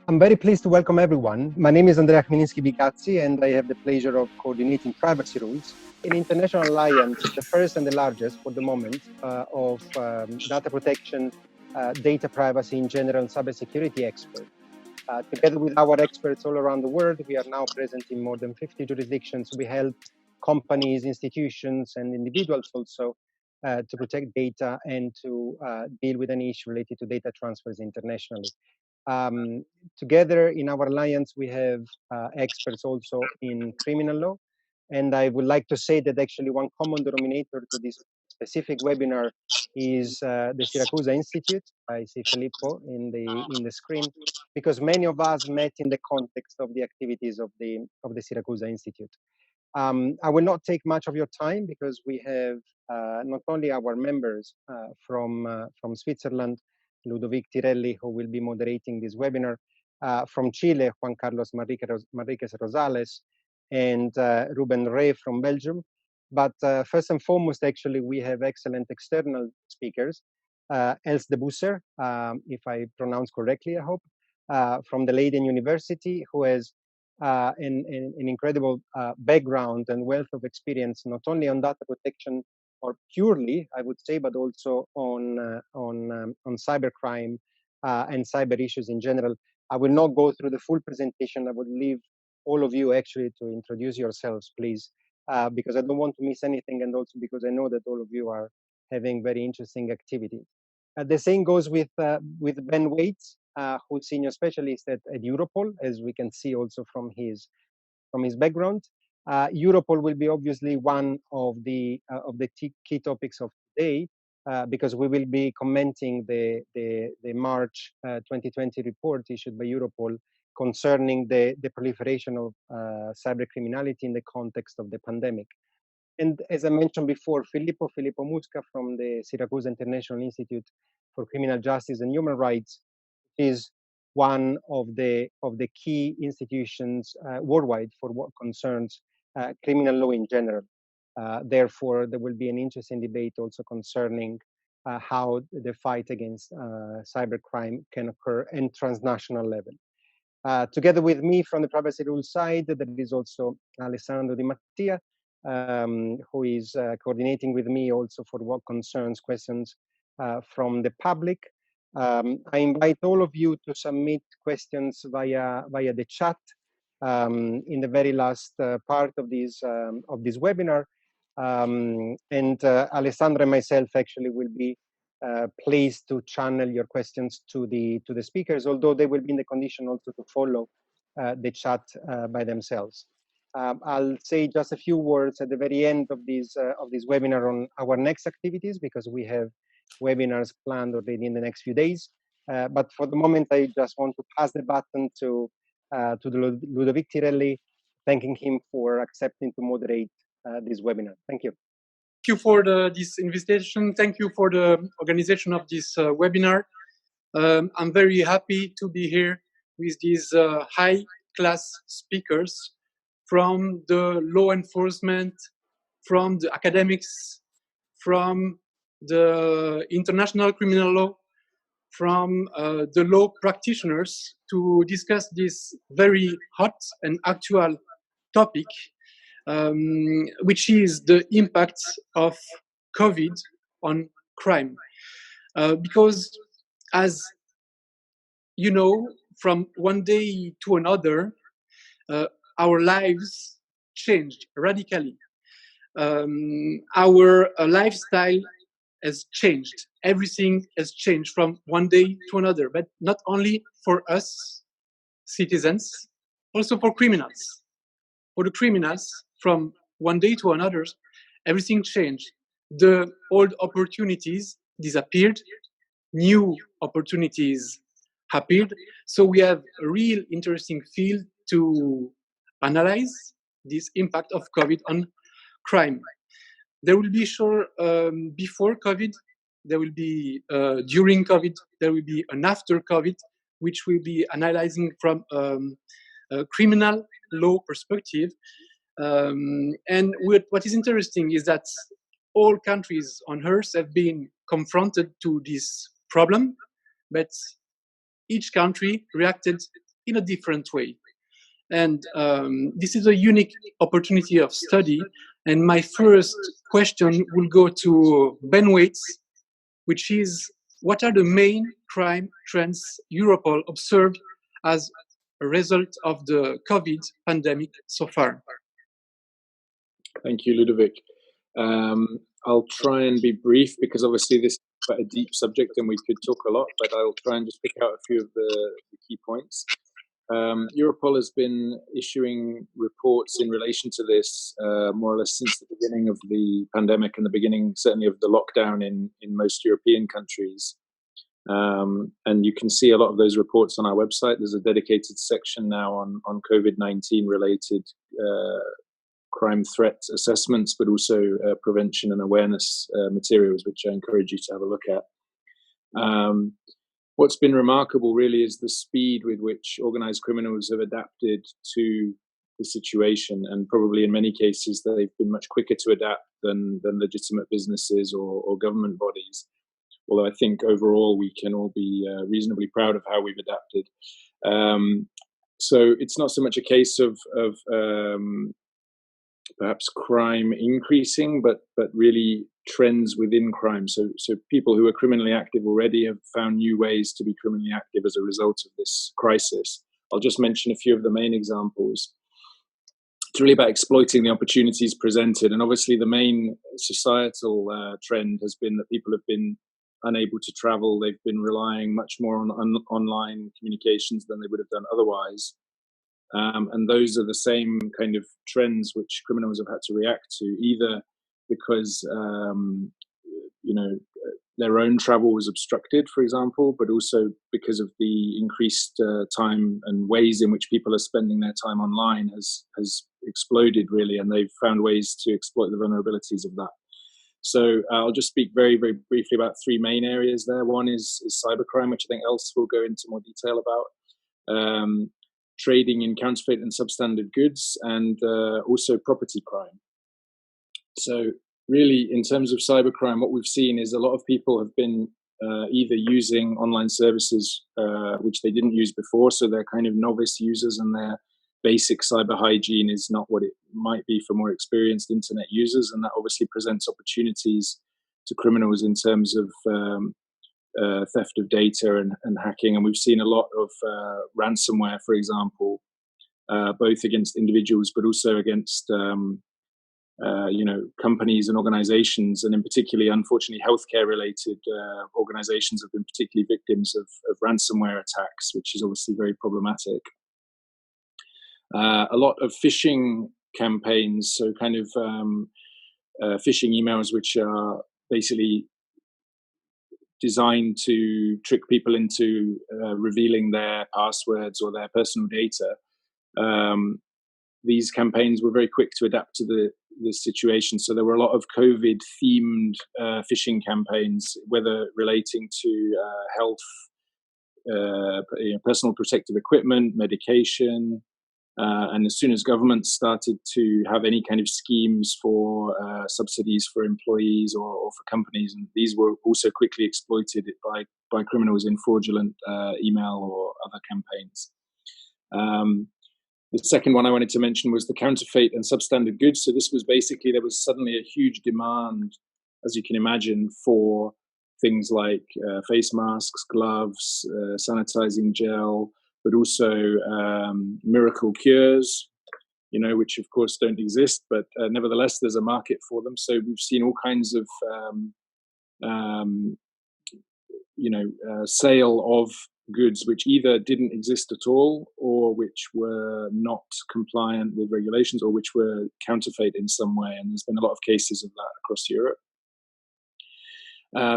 I'm very pleased to welcome everyone. My name is Andrea Chmieliński Bigazzi, and I have the pleasure of coordinating PrivacyRules, an international alliance, the first and the largest for the moment, of data protection, data privacy in general, and cybersecurity experts. Together with our experts all around the world, we are now present in more than 50 jurisdictions. We help companies, institutions, and individuals also to protect data and to deal with any issue related to data transfers internationally. Together in our alliance, we have experts also in criminal law. And I would like to say that actually one common denominator to this specific webinar is the Siracusa Institute. I see Filippo in the screen, because many of us met in the context of the activities of the Siracusa Institute. I will not take much of your time because we have not only our members from Switzerland, Ludovic Tirelli, who will be moderating this webinar, from Chile, Juan Manríquez Rosales, and Ruben Roex from Belgium. But first and foremost, actually, we have excellent external speakers. Els De Busser, if I pronounce correctly, I hope, from the Leiden University, who has an incredible background and wealth of experience, not only on data protection, or purely, I would say, but also on cybercrime and cyber issues in general. I will not go through the full presentation. I would leave all of you actually to introduce yourselves, please, because I don't want to miss anything, and also because I know that all of you are having very interesting activities. The same goes with Ben Waits, who's senior specialist at Europol, as we can see also from his background. Europol will be obviously one of the key topics of today, because we will be commenting the March 2020 report issued by Europol concerning the proliferation of cyber-criminality in the context of the pandemic. And as I mentioned before, Filippo Musca from the Siracusa International Institute for Criminal Justice and Human Rights is one of the key institutions worldwide for what concerns criminal law in general. Therefore, there will be an interesting debate also concerning how the fight against cybercrime can occur at transnational level. Together with me from the PrivacyRules side, there is also Alessandro Di Mattia, who is coordinating with me also for what concerns questions from the public. I invite all of you to submit questions via the chat in the very last part of this webinar. And Alessandra and myself actually will be pleased to channel your questions to the speakers, although they will be in the condition also to follow the chat by themselves. I'll say just a few words at the very end of this webinar on our next activities, because we have webinars planned already in the next few days. But for the moment, I just want to pass the baton to Ludovic Tirelli, thanking him for accepting to moderate this webinar. Thank you. Thank you for this invitation. Thank you for the organization of this webinar. I'm very happy to be here with these high-class speakers from the law enforcement, from the academics, from the international criminal law, from the law practitioners, to discuss this very hot and actual topic, which is the impact of COVID on crime. Because, as you know, from one day to another, our lives changed radically. Our lifestyle has changed. Everything has changed from one day to another, but not only for us citizens, also for criminals. For the criminals, from one day to another, everything changed. The old opportunities disappeared, new opportunities appeared. So we have a real interesting field to analyze this impact of COVID on crime. There will be before COVID, there will be during COVID, there will be an after COVID, which will be analyzing from a criminal law perspective. And what is interesting is that all countries on Earth have been confronted to this problem, but each country reacted in a different way. And this is a unique opportunity of study. And my first question will go to Ben Waits, which is, what are the main crime trends Europol observed as a result of the COVID pandemic so far? Thank you, Ludovic. I'll try and be brief because obviously this is quite a deep subject and we could talk a lot, but I'll try and just pick out a few of the key points. Europol has been issuing reports in relation to this more or less since the beginning of the pandemic and the beginning, certainly, of the lockdown in most European countries. And you can see a lot of those reports on our website. There's a dedicated section now on COVID-19 related crime threat assessments, but also prevention and awareness materials, which I encourage you to have a look at. What's been remarkable really is the speed with which organized criminals have adapted to the situation, and probably in many cases they've been much quicker to adapt than legitimate businesses or government bodies. Although I think overall we can all be reasonably proud of how we've adapted. So it's not so much a case of perhaps crime increasing, but really trends within crime. So people who are criminally active already have found new ways to be criminally active as a result of this crisis. I'll just mention a few of the main examples. It's really about exploiting the opportunities presented. And obviously the main societal trend has been that people have been unable to travel. They've been relying much more on online communications than they would have done otherwise. And those are the same kind of trends which criminals have had to react to, either because their own travel was obstructed, for example, but also because of the increased time and ways in which people are spending their time online has exploded really, and they've found ways to exploit the vulnerabilities of that. So I'll just speak very, very briefly about three main areas there. One is cybercrime, which I think Els will go into more detail about. Trading in counterfeit and substandard goods, and also property crime. So really, in terms of cybercrime, what we've seen is a lot of people have been either using online services which they didn't use before, so they're kind of novice users and their basic cyber hygiene is not what it might be for more experienced internet users, and that obviously presents opportunities to criminals in terms of theft of data and hacking. And we've seen a lot of ransomware, for example, both against individuals but also against companies and organizations, and in particularly, unfortunately, healthcare related organizations have been particularly victims of ransomware attacks, which is obviously very problematic. A lot of phishing campaigns, so kind of phishing emails which are basically designed to trick people into revealing their passwords or their personal data. These campaigns were very quick to adapt to the situation. So there were a lot of COVID-themed phishing campaigns, whether relating to health, personal protective equipment, medication. And as soon as governments started to have any kind of schemes for subsidies for employees or for companies, and these were also quickly exploited by criminals in fraudulent email or other campaigns. The second one I wanted to mention was the counterfeit and substandard goods. So this was basically, there was suddenly a huge demand, as you can imagine, for things like face masks, gloves, sanitizing gel, but also miracle cures, which of course don't exist, but nevertheless there's a market for them. So we've seen all kinds of sale of goods which either didn't exist at all, or which were not compliant with regulations, or which were counterfeit in some way. And there's been a lot of cases of that across Europe.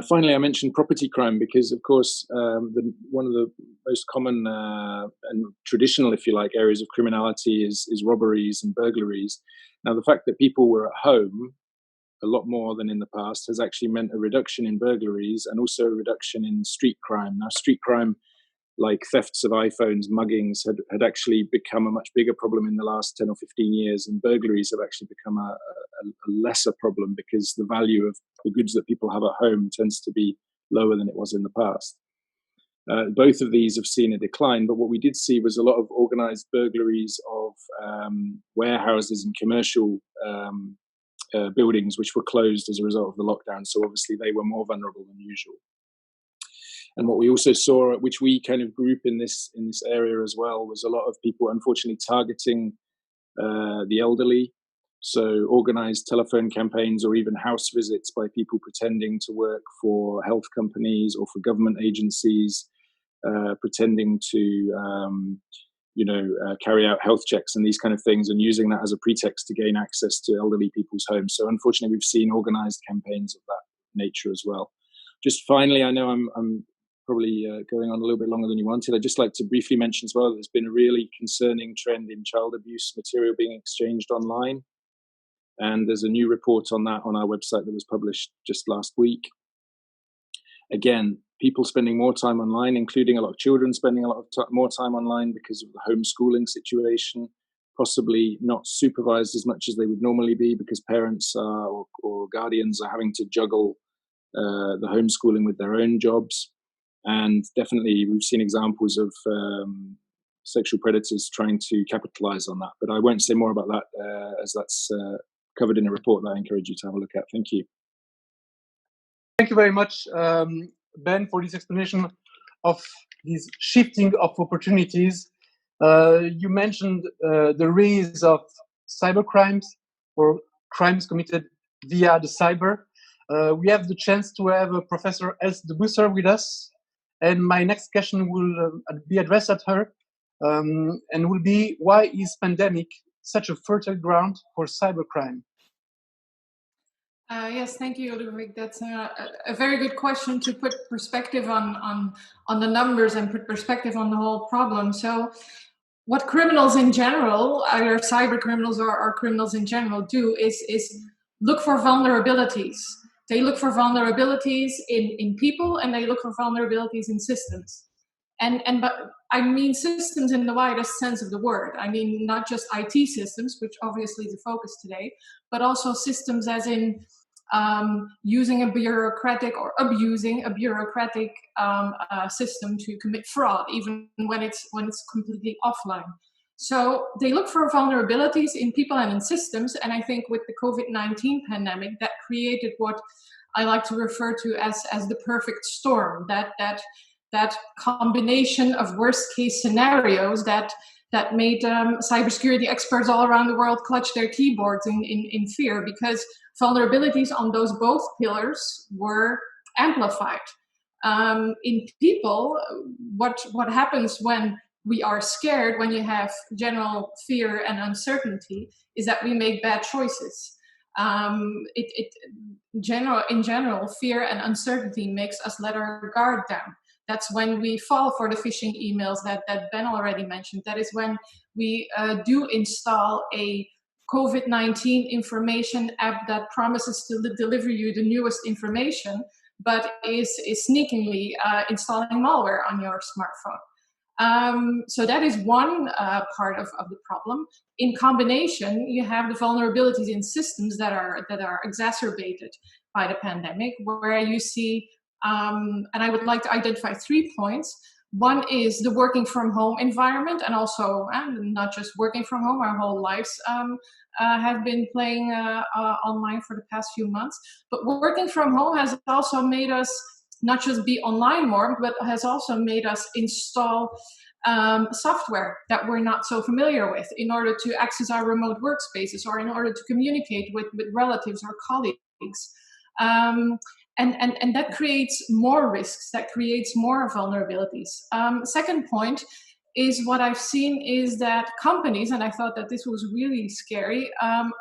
Finally, I mentioned property crime because, of course, one of the most common and traditional, if you like, areas of criminality is robberies and burglaries. Now, the fact that people were at home a lot more than in the past has actually meant a reduction in burglaries and also a reduction in street crime. Now, street crime, like thefts of iPhones, muggings, had actually become a much bigger problem in the last 10 or 15 years, and burglaries have actually become a lesser problem because the value of the goods that people have at home tends to be lower than it was in the past. Both of these have seen a decline, but what we did see was a lot of organized burglaries of warehouses and commercial buildings which were closed as a result of the lockdown. So obviously they were more vulnerable than usual. And what we also saw, which we kind of group in this area as well, was a lot of people unfortunately targeting the elderly. So organized telephone campaigns or even house visits by people pretending to work for health companies or for government agencies, pretending to carry out health checks and these kind of things, and using that as a pretext to gain access to elderly people's homes. So unfortunately, we've seen organized campaigns of that nature as well. Just finally, I know I'm probably going on a little bit longer than you wanted. I'd just like to briefly mention as well that there's been a really concerning trend in child abuse material being exchanged online. And there's a new report on that on our website that was published just last week. Again, people spending more time online, including a lot of children spending a lot of more time online because of the homeschooling situation, possibly not supervised as much as they would normally be because parents or guardians are having to juggle the homeschooling with their own jobs. And definitely we've seen examples of sexual predators trying to capitalize on that. But I won't say more about that as that's covered in a report that I encourage you to have a look at. Thank you. Thank you very much, Ben, for this explanation of this shifting of opportunities. You mentioned the rise of cybercrimes or crimes committed via the cyber. We have the chance to have Professor Els De Busser with us. And my next question will be addressed at her and will be, why is pandemic such a fertile ground for cybercrime? Yes, thank you, Ludovic. That's a very good question to put perspective on the numbers and put perspective on the whole problem. So what criminals in general, either cyber criminals or criminals in general, do is look for vulnerabilities. They look for vulnerabilities in people, and they look for vulnerabilities in systems. But I mean systems in the widest sense of the word. I mean not just IT systems, which obviously is the focus today, but also systems as in using a bureaucratic or abusing a bureaucratic system to commit fraud, even when it's completely offline. So they look for vulnerabilities in people and in systems, and I think with the COVID-19 pandemic, that created what I like to refer to as the perfect storm. That combination of worst case scenarios that made cybersecurity experts all around the world clutch their keyboards in fear, because vulnerabilities on those both pillars were amplified. In people, what happens when we are scared, when you have general fear and uncertainty, is that we make bad choices. In general, fear and uncertainty makes us let our guard down. That's when we fall for the phishing emails that Ben already mentioned. That is when we do install a COVID-19 information app that promises to deliver you the newest information, but is sneakingly installing malware on your smartphone. So that is one part of the problem. In combination, you have the vulnerabilities in systems that are exacerbated by the pandemic, where you see, and I would like to identify 3 points. One is the working from home environment, and also not just working from home, our whole lives have been playing online for the past few months. But working from home has also made us not just be online more, but has also made us install software that we're not so familiar with in order to access our remote workspaces or in order to communicate with relatives or colleagues. And that creates more risks, that creates more vulnerabilities. Second point is what I've seen is that companies, and I thought that this was really scary,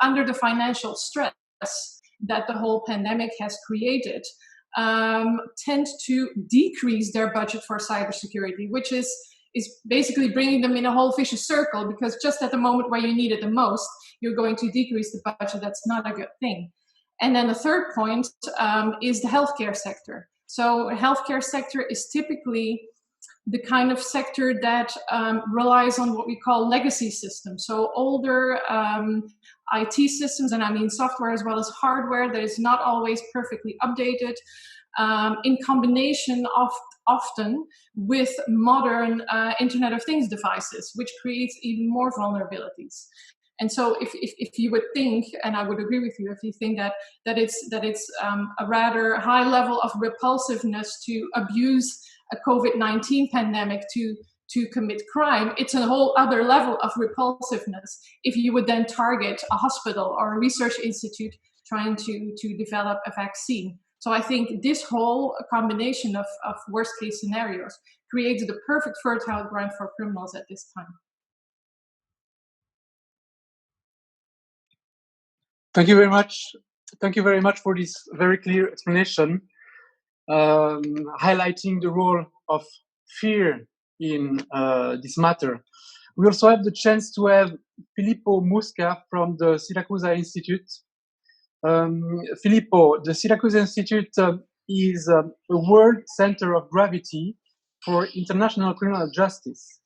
under the financial stress that the whole pandemic has created, tend to decrease their budget for cybersecurity, which is basically bringing them in a whole vicious circle, because just at the moment where you need it the most, you're going to decrease the budget. That's not a good thing. And then the third point is the healthcare sector. So the healthcare sector is typically the kind of sector that relies on what we call legacy systems. So older IT systems, and I mean software as well as hardware, that is not always perfectly updated, in combination often with modern Internet of Things devices, which creates even more vulnerabilities. And so if you would think, and I would agree with you, if you think that it's a rather high level of repulsiveness to abuse a COVID-19 pandemic to commit crime, it's a whole other level of repulsiveness if you would then target a hospital or a research institute trying to develop a vaccine. So I think this whole combination of worst case scenarios creates the perfect fertile ground for criminals at this time. Thank you very much. Thank you very much for this very clear explanation, highlighting the role of fear in this matter. We also have the chance to have Filippo Musca from the Siracusa Institute. Filippo, the Siracusa Institute is a world center of gravity for international criminal justice.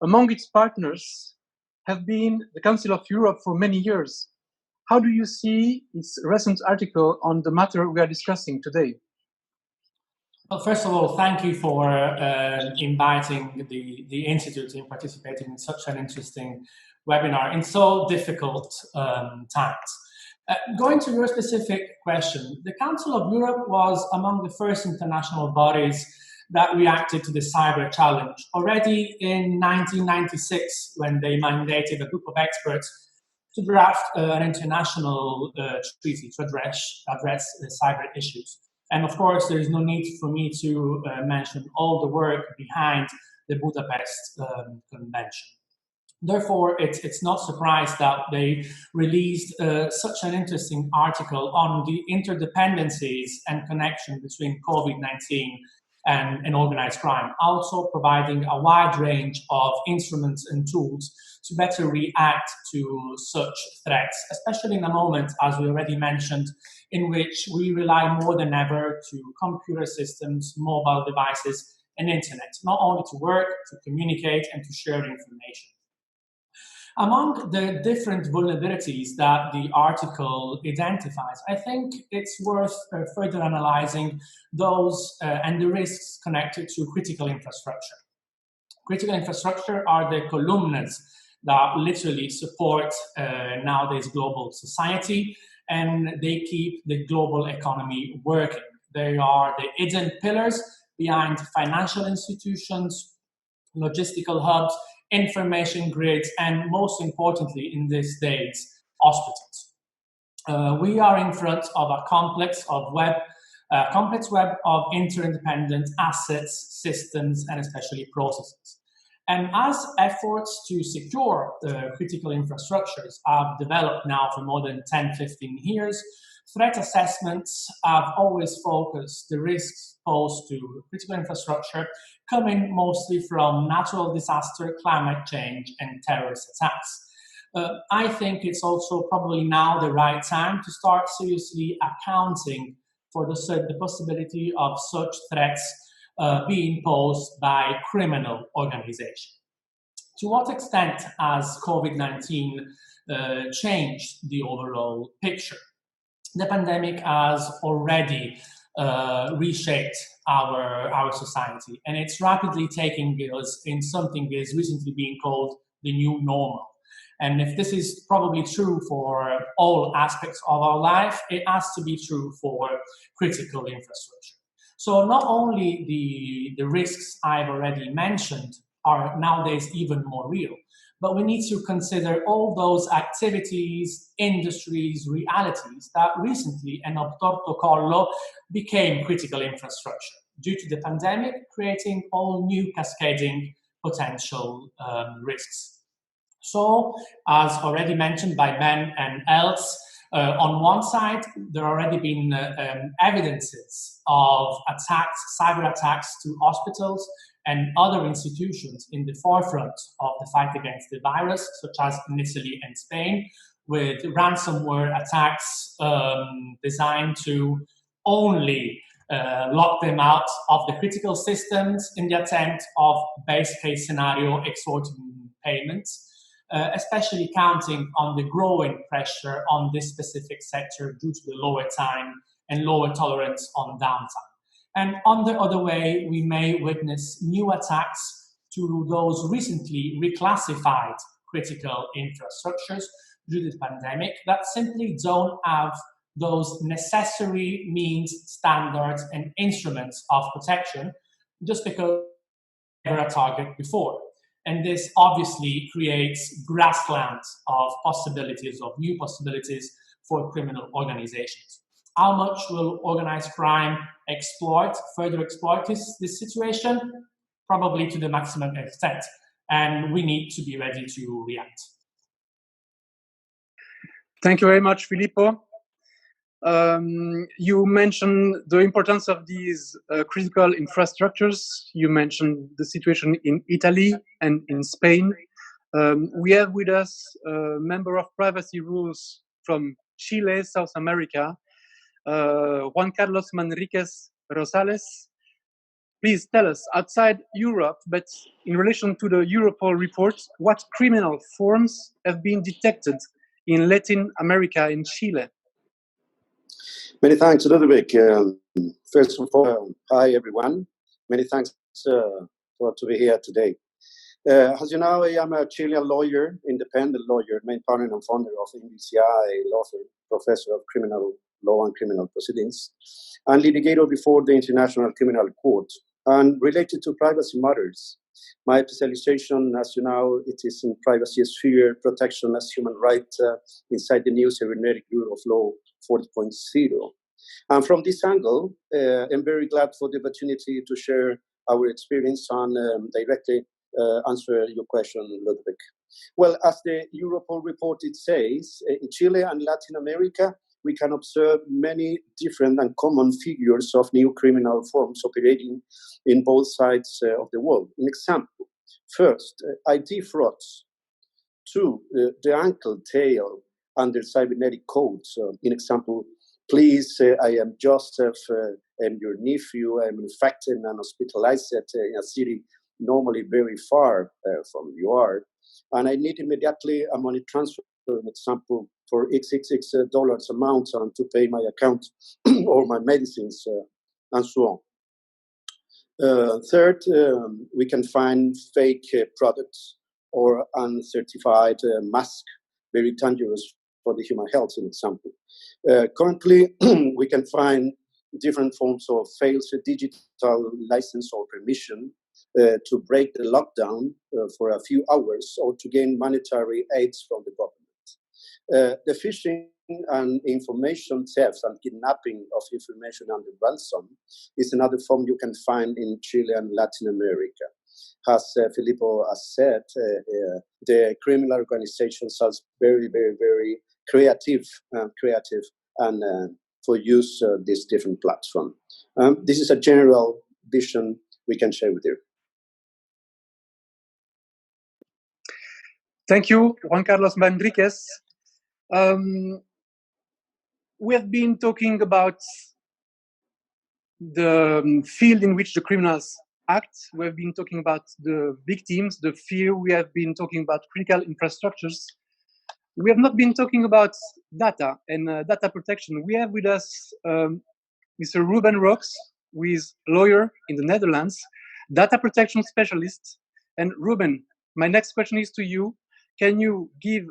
Among its partners have been the Council of Europe for many years. How do you see its recent article on the matter we are discussing today? Well, first of all, thank you for inviting the Institute in participating in such an interesting webinar in so difficult times. Going to your specific question, the Council of Europe was among the first international bodies that reacted to the cyber challenge. Already in 1996, when they mandated a group of experts to draft an international treaty to address the cyber issues. And of course, there is no need for me to mention all the work behind the Budapest Convention. Therefore, it's not surprised that they released such an interesting article on the interdependencies and connection between COVID-19 and organized crime, also providing a wide range of instruments and tools to better react to such threats, especially in a moment, as we already mentioned, in which we rely more than ever to computer systems, mobile devices, and internet, not only to work, to communicate, and to share information. Among the different vulnerabilities that the article identifies, I think it's worth further analyzing those and the risks connected to critical infrastructure. Critical infrastructure are the columns that literally support nowadays global society, and they keep the global economy working. They are the hidden pillars behind financial institutions, logistical hubs, information grids, and most importantly in these days, hospitals. We are in front of a complex web of interdependent assets, systems, and especially processes. And as efforts to secure critical infrastructures have developed now for more than 10-15 years, threat assessments have always focused the risks posed to critical infrastructure coming mostly from natural disaster, climate change, and terrorist attacks. I think it's also probably now the right time to start seriously accounting for the possibility of such threats being posed by criminal organizations. To what extent has COVID-19 changed the overall picture? The pandemic has already reshaped our society, and it's rapidly taking us in something that is recently being called the new normal. And if this is probably true for all aspects of our life, it has to be true for critical infrastructure. So not only the risks I've already mentioned are nowadays even more real, but we need to consider all those activities, industries, realities that recently and obtorto collo became critical infrastructure due to the pandemic, creating all new cascading potential risks. So, as already mentioned by Ben and Els, on one side, there have already been evidences of attacks, cyber attacks to hospitals and other institutions in the forefront of the fight against the virus, such as in Italy and Spain, with ransomware attacks designed to only lock them out of the critical systems in the attempt of base case scenario extorting payments. Especially counting on the growing pressure on this specific sector due to the lower time and lower tolerance on downtime. And on the other way, we may witness new attacks to those recently reclassified critical infrastructures due to the pandemic that simply don't have those necessary means, standards, and instruments of protection just because they were a target before. And this obviously creates grasslands of possibilities, of new possibilities for criminal organizations. How much will organized crime further exploit this situation? Probably to the maximum extent. And we need to be ready to react. Thank you very much, Filippo. You mentioned the importance of these critical infrastructures. You mentioned the situation in Italy and in Spain. We have with us a member of PrivacyRules from Chile, South America, Juan Carlos Manríquez Rosales. Please tell us, outside Europe, but in relation to the Europol report, what criminal forms have been detected in Latin America and Chile? Many thanks, Ludovic. First of all, hi everyone. Many thanks for to be here today. As you know, I am a Chilean lawyer, independent lawyer, main partner and founder of MBCIA law firm, professor of criminal law and criminal proceedings, and litigator before the International Criminal Court. And related to privacy matters, my specialization, as you know, it is in privacy sphere, protection as human right inside the new cybernetic rule of law 40.0. And from this angle, I'm very glad for the opportunity to share our experience and directly answer your question, Ludovic. Well, as the Europol report it says, in Chile and Latin America, we can observe many different and common figures of new criminal forms operating in both sides of the world. An example, first, ID frauds. Two, the ankle tail under cybernetic codes. In example, please, I am Joseph, I'm your nephew, I'm infected and hospitalized in a city normally very far from you are, and I need immediately a money transfer, an example, for $XXX amount to pay my account or my medicines and so on. Third, we can find fake products or uncertified masks, very dangerous for the human health, an example. Currently, we can find different forms of failed digital license or permission to break the lockdown for a few hours or to gain monetary aids from the government. The phishing and information theft and kidnapping of information under ransom is another form you can find in Chile and Latin America. As Filippo has said, the criminal organizations are very, very, very creative and for use this different platform. This is a general vision we can share with you. Thank you, Juan Carlos Manríquez. We have been talking about the field in which the criminals act. We have been talking about the victims, the fear. We have been talking about critical infrastructures. We have not been talking about data and data protection. We have with us Mr. Ruben Roex, who is a lawyer in the Netherlands, data protection specialist. And Ruben, my next question is to you. Can you give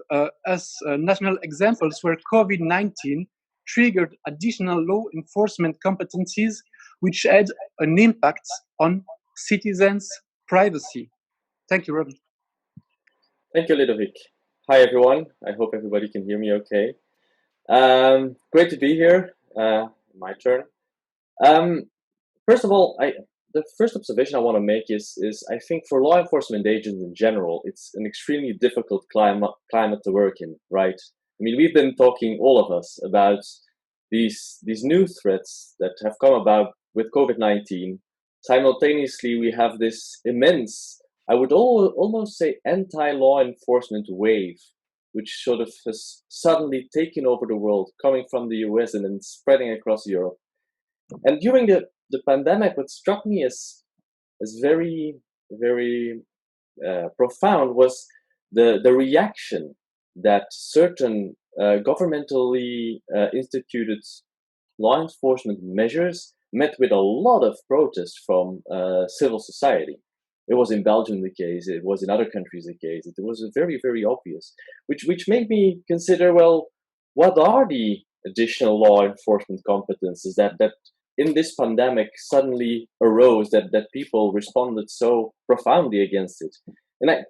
us national examples where COVID-19 triggered additional law enforcement competencies which had an impact on citizens' privacy? Thank you, Ruben. Thank you, Ludovic. Hi, everyone. I hope everybody can hear me okay. Great to be here. My turn. First of all, the first observation I want to make is I think for law enforcement agents in general, it's an extremely difficult climate to work in, right? I mean, we've been talking, all of us, about these new threats that have come about with COVID-19. Simultaneously, we have this immense, I would almost say, anti-law enforcement wave, which sort of has suddenly taken over the world, coming from the US and then spreading across Europe. And during the pandemic, what struck me as very, very profound was the reaction that certain governmentally instituted law enforcement measures met with a lot of protest from civil society. It was in Belgium the case, it was in other countries the case, it was very, very obvious, which made me consider, well, what are the additional law enforcement competences that in this pandemic suddenly arose, that people responded so profoundly against it? And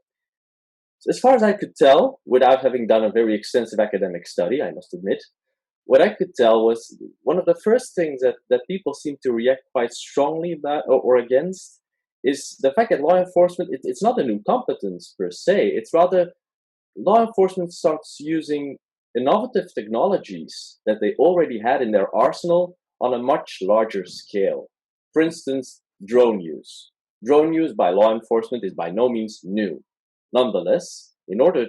as far as I could tell, without having done a very extensive academic study, I must admit, what I could tell was one of the first things that people seem to react quite strongly about or against is the fact that law enforcement, it's not a new competence per se. It's rather law enforcement starts using innovative technologies that they already had in their arsenal on a much larger scale. For instance, drone use. Drone use by law enforcement is by no means new. Nonetheless, in order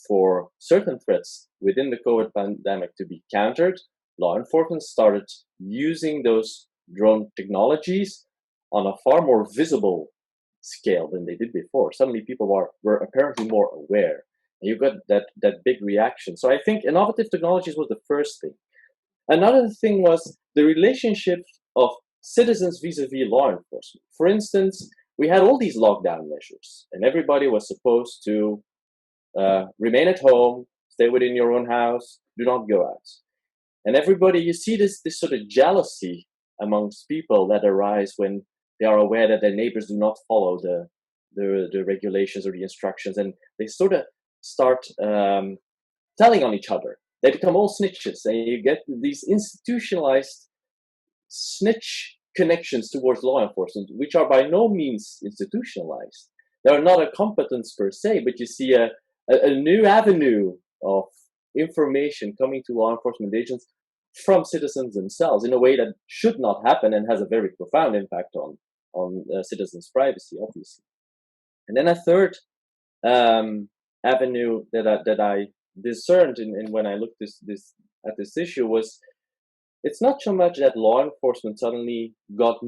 for certain threats within the COVID pandemic to be countered, law enforcement started using those drone technologies on a far more visible scale than they did before. Suddenly people were apparently more aware. And you got that big reaction. So I think innovative technologies was the first thing. Another thing was the relationship of citizens vis-a-vis law enforcement. For instance, we had all these lockdown measures, and everybody was supposed to remain at home, stay within your own house, do not go out. And everybody, you see this sort of jealousy amongst people that arise when they are aware that their neighbors do not follow the regulations or the instructions, and they sort of start telling on each other. They become all snitches, and you get these institutionalized snitch connections towards law enforcement, which are by no means institutionalized. They are not a competence per se, but you see a new avenue of information coming to law enforcement agents from citizens themselves in a way that should not happen and has a very profound impact on citizens' privacy, obviously. And then a third avenue that I discerned in when I looked at this issue was, it's not so much that law enforcement suddenly got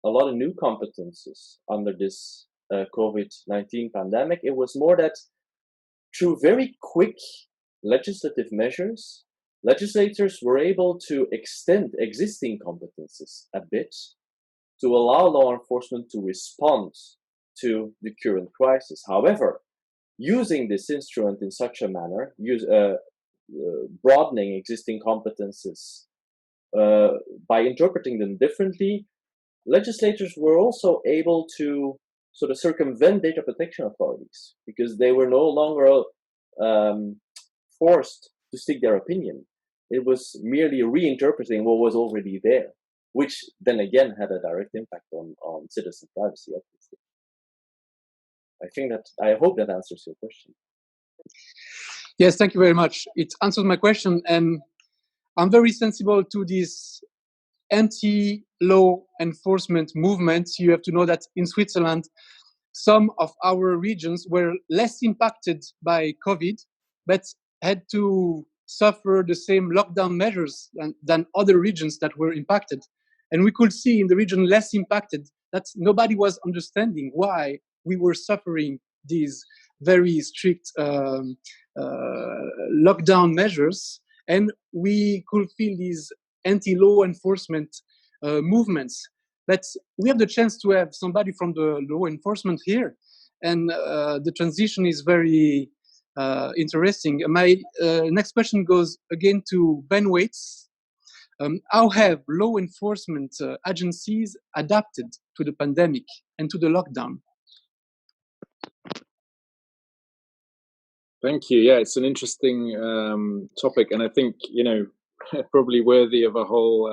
a lot of new competences under this COVID-19 pandemic. It was more that through very quick legislative measures, legislators were able to extend existing competences a bit to allow law enforcement to respond to the current crisis. However, using this instrument in such a manner, broadening existing competences by interpreting them differently, legislators were also able to sort of circumvent data protection authorities because they were no longer forced to stick their opinion. It was merely reinterpreting what was already there, which then again had a direct impact on citizen privacy, obviously. I hope that answers your question. Yes, thank you very much. It answers my question, and I'm very sensible to this anti-law enforcement movement. You have to know that in Switzerland, some of our regions were less impacted by COVID, but had to suffer the same lockdown measures than other regions that were impacted. And we could see in the region less impacted that nobody was understanding why we were suffering these very strict lockdown measures. And we could feel these anti-law enforcement movements. But we have the chance to have somebody from the law enforcement here. And the transition is very interesting. My next question goes again to Ben Waits. How have law enforcement agencies adapted to the pandemic and to the lockdown? Thank you. Yeah, it's an interesting topic, and I think, probably worthy of a whole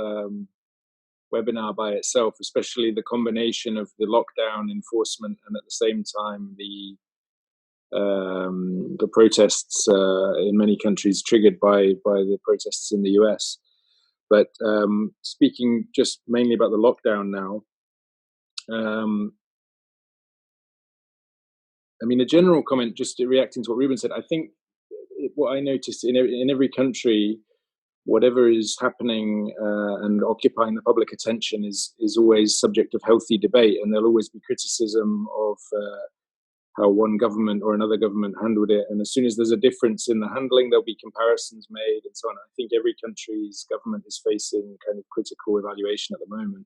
webinar by itself, especially the combination of the lockdown enforcement and at the same time the protests in many countries triggered by the protests in the US. But speaking just mainly about the lockdown now, a general comment, just reacting to what Ruben said, I think what I noticed in every country, whatever is happening and occupying the public attention is always subject of healthy debate, and there'll always be criticism of how one government or another government handled it. And as soon as there's a difference in the handling, there'll be comparisons made and so on. I think every country's government is facing kind of critical evaluation at the moment.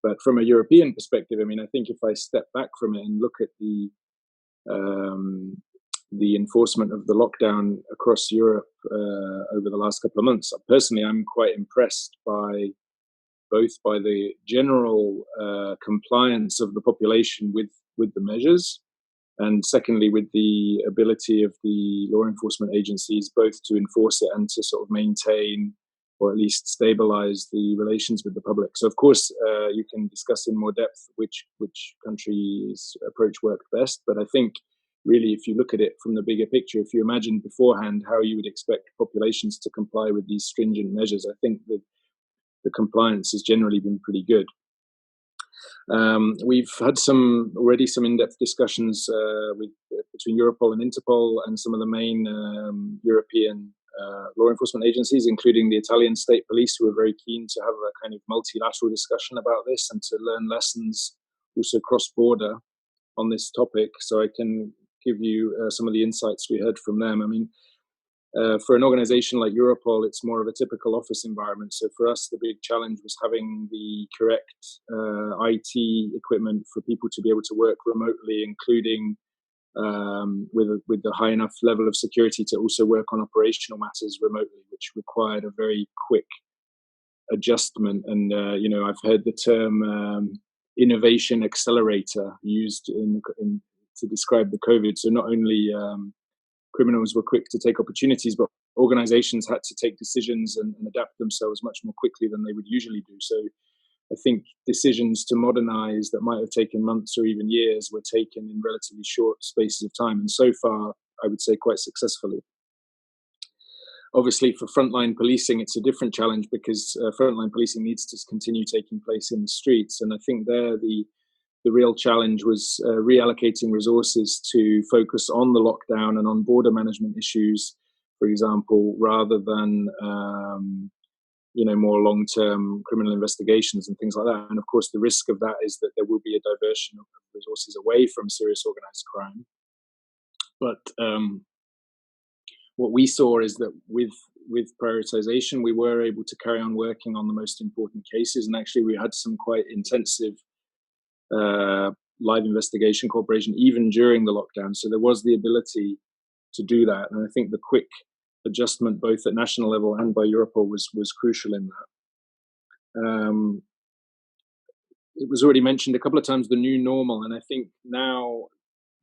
But from a European perspective, I mean, I think if I step back from it and look at the enforcement of the lockdown across Europe over the last couple of months, personally, I'm quite impressed by both by the general compliance of the population with the measures, and secondly, with the ability of the law enforcement agencies both to enforce it and to sort of maintain or at least stabilize the relations with the public. So, of course, you can discuss in more depth which country's approach worked best. But I think, really, if you look at it from the bigger picture, if you imagine beforehand how you would expect populations to comply with these stringent measures, I think that the compliance has generally been pretty good. We've had some in-depth discussions between Europol and Interpol and some of the main European law enforcement agencies, including the Italian state police, who are very keen to have a kind of multilateral discussion about this and to learn lessons also cross-border on this topic. So I can give you some of the insights we heard from them. I mean, for an organization like Europol, it's more of a typical office environment. So for us, the big challenge was having the correct IT equipment for people to be able to work remotely, including with a high enough level of security to also work on operational matters remotely, which required a very quick adjustment. And, I've heard the term innovation accelerator used to describe the COVID. So not only criminals were quick to take opportunities, but organizations had to take decisions and adapt themselves much more quickly than they would usually do. So I think decisions to modernize that might have taken months or even years were taken in relatively short spaces of time. And so far, I would say quite successfully. Obviously, for frontline policing, it's a different challenge because frontline policing needs to continue taking place in the streets. And I think there the real challenge was reallocating resources to focus on the lockdown and on border management issues, for example, rather than more long-term criminal investigations and things like that. And of course, the risk of that is that there will be a diversion of resources away from serious organized crime. But what we saw is that with prioritization, we were able to carry on working on the most important cases. And actually, we had some quite intensive live investigation cooperation even during the lockdown. So there was the ability to do that. And I think the quick adjustment, both at national level and by Europol, was crucial in that. It was already mentioned a couple of times, the new normal. And I think now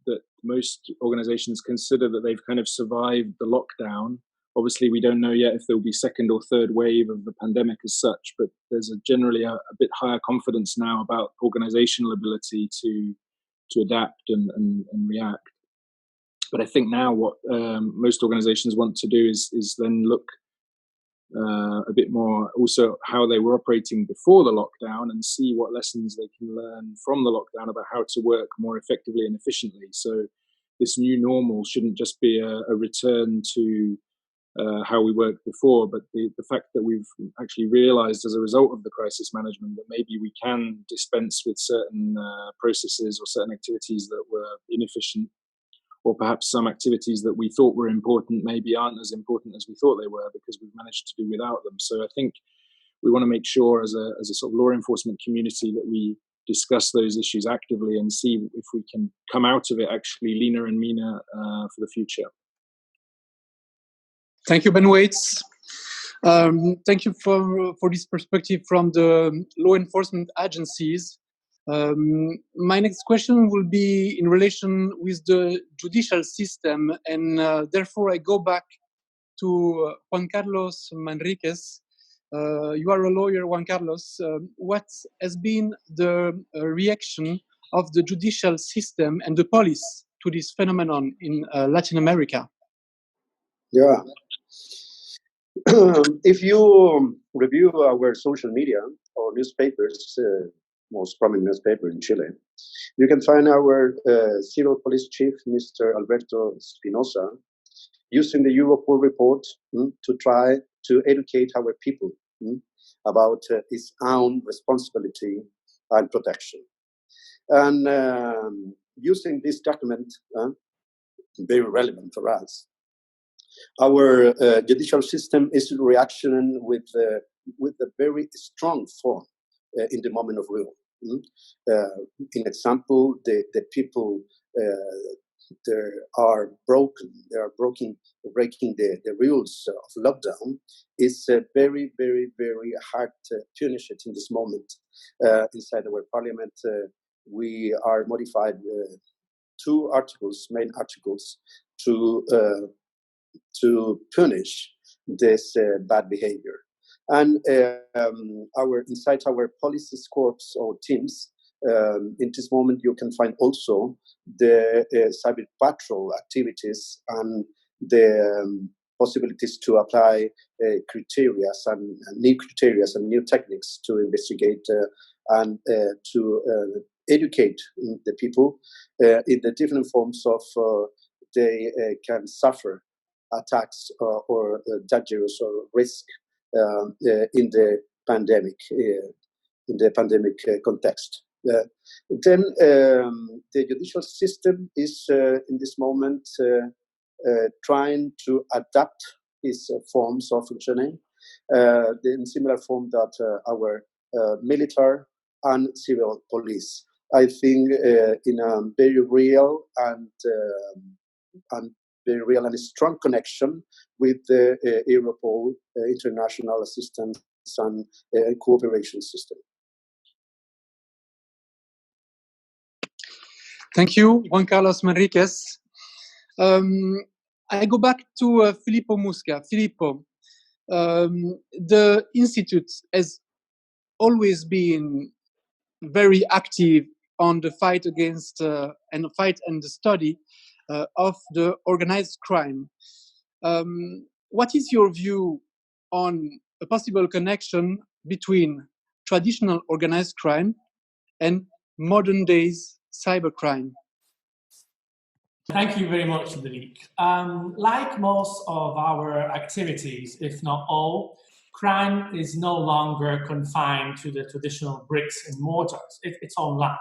that most organizations consider that they've kind of survived the lockdown, obviously we don't know yet if there will be second or third wave of the pandemic as such, but there's generally a bit higher confidence now about organizational ability to adapt and react. But I think now what most organizations want to do is then look a bit more also how they were operating before the lockdown and see what lessons they can learn from the lockdown about how to work more effectively and efficiently. So this new normal shouldn't just be a return to how we worked before, but the fact that we've actually realized as a result of the crisis management that maybe we can dispense with certain processes or certain activities that were inefficient, or perhaps some activities that we thought were important maybe aren't as important as we thought they were because we've managed to do without them. So I think we want to make sure as a sort of law enforcement community that we discuss those issues actively and see if we can come out of it actually leaner and meaner for the future. Thank you, Ben Roex. Thank you for this perspective from the law enforcement agencies. My next question will be in relation with the judicial system, and therefore I go back to Juan Carlos Manríquez. You are a lawyer, Juan Carlos. What has been the reaction of the judicial system and the police to this phenomenon in Latin America? Yeah. If you review our social media or newspapers, most prominent newspaper in Chile, you can find our civil police chief, Mr. Alberto Espinosa, using the Europol report to try to educate our people about its own responsibility and protection. And using this document, very relevant for us, our judicial system is reactioning with a very strong form in the moment of rule. In example, the people they are breaking the rules of lockdown is very, very, very hard to punish it in this moment. Inside our parliament, we are modified two main articles to punish this bad behavior. And inside our policy corps or teams, in this moment you can find also the cyber patrol activities and the possibilities to apply criteria and new techniques to investigate and to educate the people in the different forms of they can suffer attacks or dangerous or risk in the pandemic context. Then the judicial system is in this moment trying to adapt its forms of functioning in similar form that our military and civil police. I think in a very real and very real and strong connection with the Europol international assistance and cooperation system. Thank you, Juan Carlos Manríquez. I go back to Filippo Musca. Filippo, the Institute has always been very active on the fight against and the study of the organized crime. What is your view on a possible connection between traditional organized crime and modern days cybercrime? Thank you very much, Ludovic. Like most of our activities, if not all, crime is no longer confined to the traditional bricks and mortars. It's online.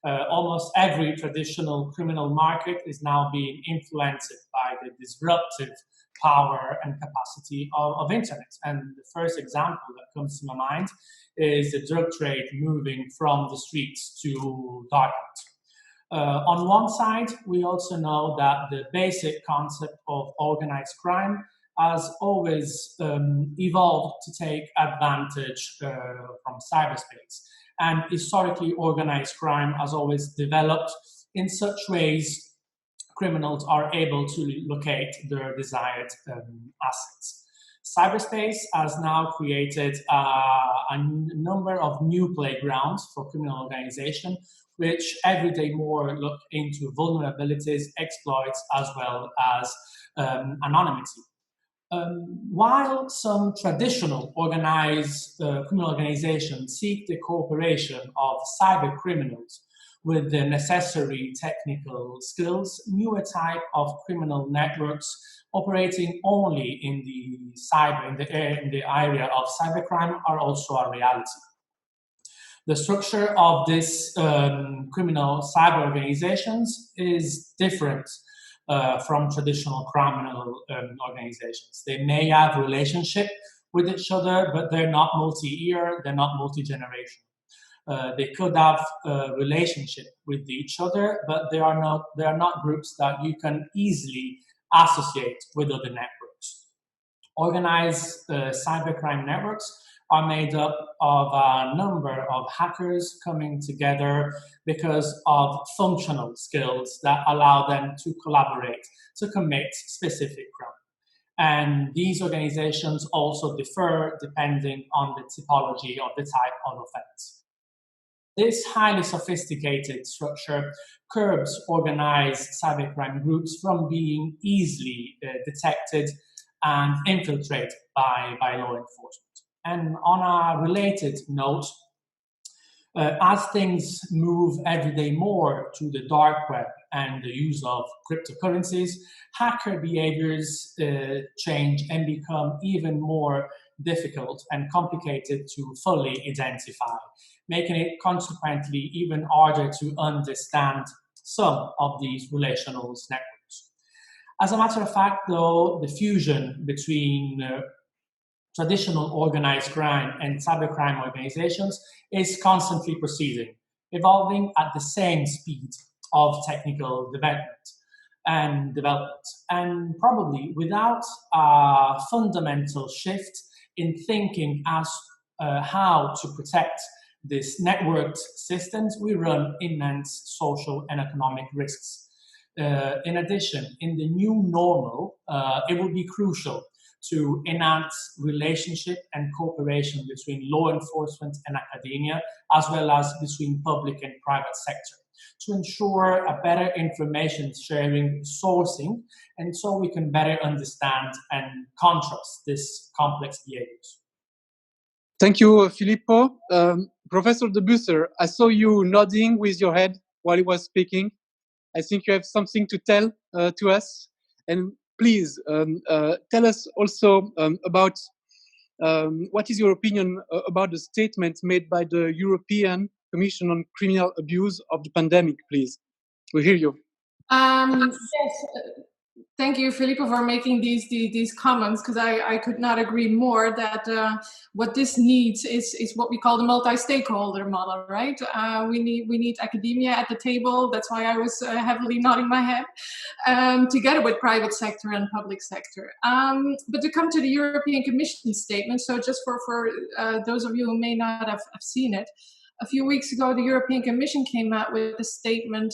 Almost every traditional criminal market is now being influenced by the disruptive power and capacity of internet. And the first example that comes to my mind is the drug trade moving from the streets to darknet. On one side, we also know that the basic concept of organized crime has always evolved to take advantage from cyberspace. And historically, organized crime has always developed in such ways criminals are able to locate their desired assets. Cyberspace has now created a number of new playgrounds for criminal organization, which every day more look into vulnerabilities, exploits, as well as anonymity. While some traditional organized criminal organizations seek the cooperation of cyber criminals with the necessary technical skills, newer type of criminal networks operating only in the area of cybercrime are also a reality. The structure of these criminal cyber organizations is different from traditional criminal organizations. They may have a relationship with each other, but they're not multi-year, they're not multi-generational. They could have a relationship with each other, but they are not groups that you can easily associate with other networks. Organized cybercrime networks are made up of a number of hackers coming together because of functional skills that allow them to collaborate to commit specific crime. And these organizations also differ depending on the typology of the type of offense. This highly sophisticated structure curbs organized cybercrime groups from being easily detected and infiltrated by law enforcement. And on a related note, as things move every day more to the dark web and the use of cryptocurrencies, hacker behaviors change and become even more difficult and complicated to fully identify, making it consequently even harder to understand some of these relational networks. As a matter of fact, though, the fusion between traditional organized crime and cybercrime organizations is constantly proceeding, evolving at the same speed of technical development, and probably without a fundamental shift in thinking as how to protect these networked systems, we run immense social and economic risks. In addition, in the new normal, it will be crucial to enhance relationship and cooperation between law enforcement and academia, as well as between public and private sector, to ensure a better information sharing sourcing, and so we can better understand and contrast this complex behaviors. Thank you, Filippo. Professor De Busser, I saw you nodding with your head while he was speaking. I think you have something to tell to us. And please tell us also about what is your opinion about the statement made by the European Commission on Criminal Abuse of the Pandemic, please. We hear you. Yes. Thank you, Filippo, for making these comments, because I could not agree more that what this needs is what we call the multi-stakeholder model, right? We need academia at the table. That's why I was heavily nodding my head, together with private sector and public sector. But to come to the European Commission statement, so just for those of you who may not have seen it, a few weeks ago, the European Commission came out with a statement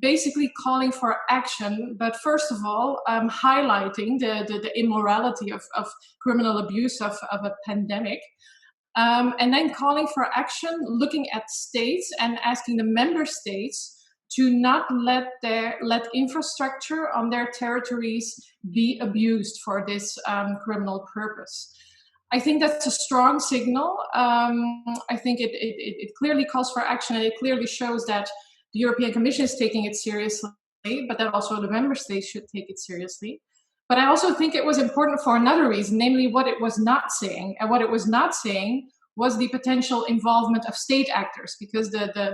basically calling for action, but first of all, highlighting the immorality of criminal abuse of a pandemic, and then calling for action, looking at states and asking the member states to not let infrastructure on their territories be abused for this criminal purpose. I think that's a strong signal. I think it clearly calls for action, and it clearly shows that the European Commission is taking it seriously, but that also the member states should take it seriously. But I also think it was important for another reason, namely what it was not saying. And what it was not saying was the potential involvement of state actors, because the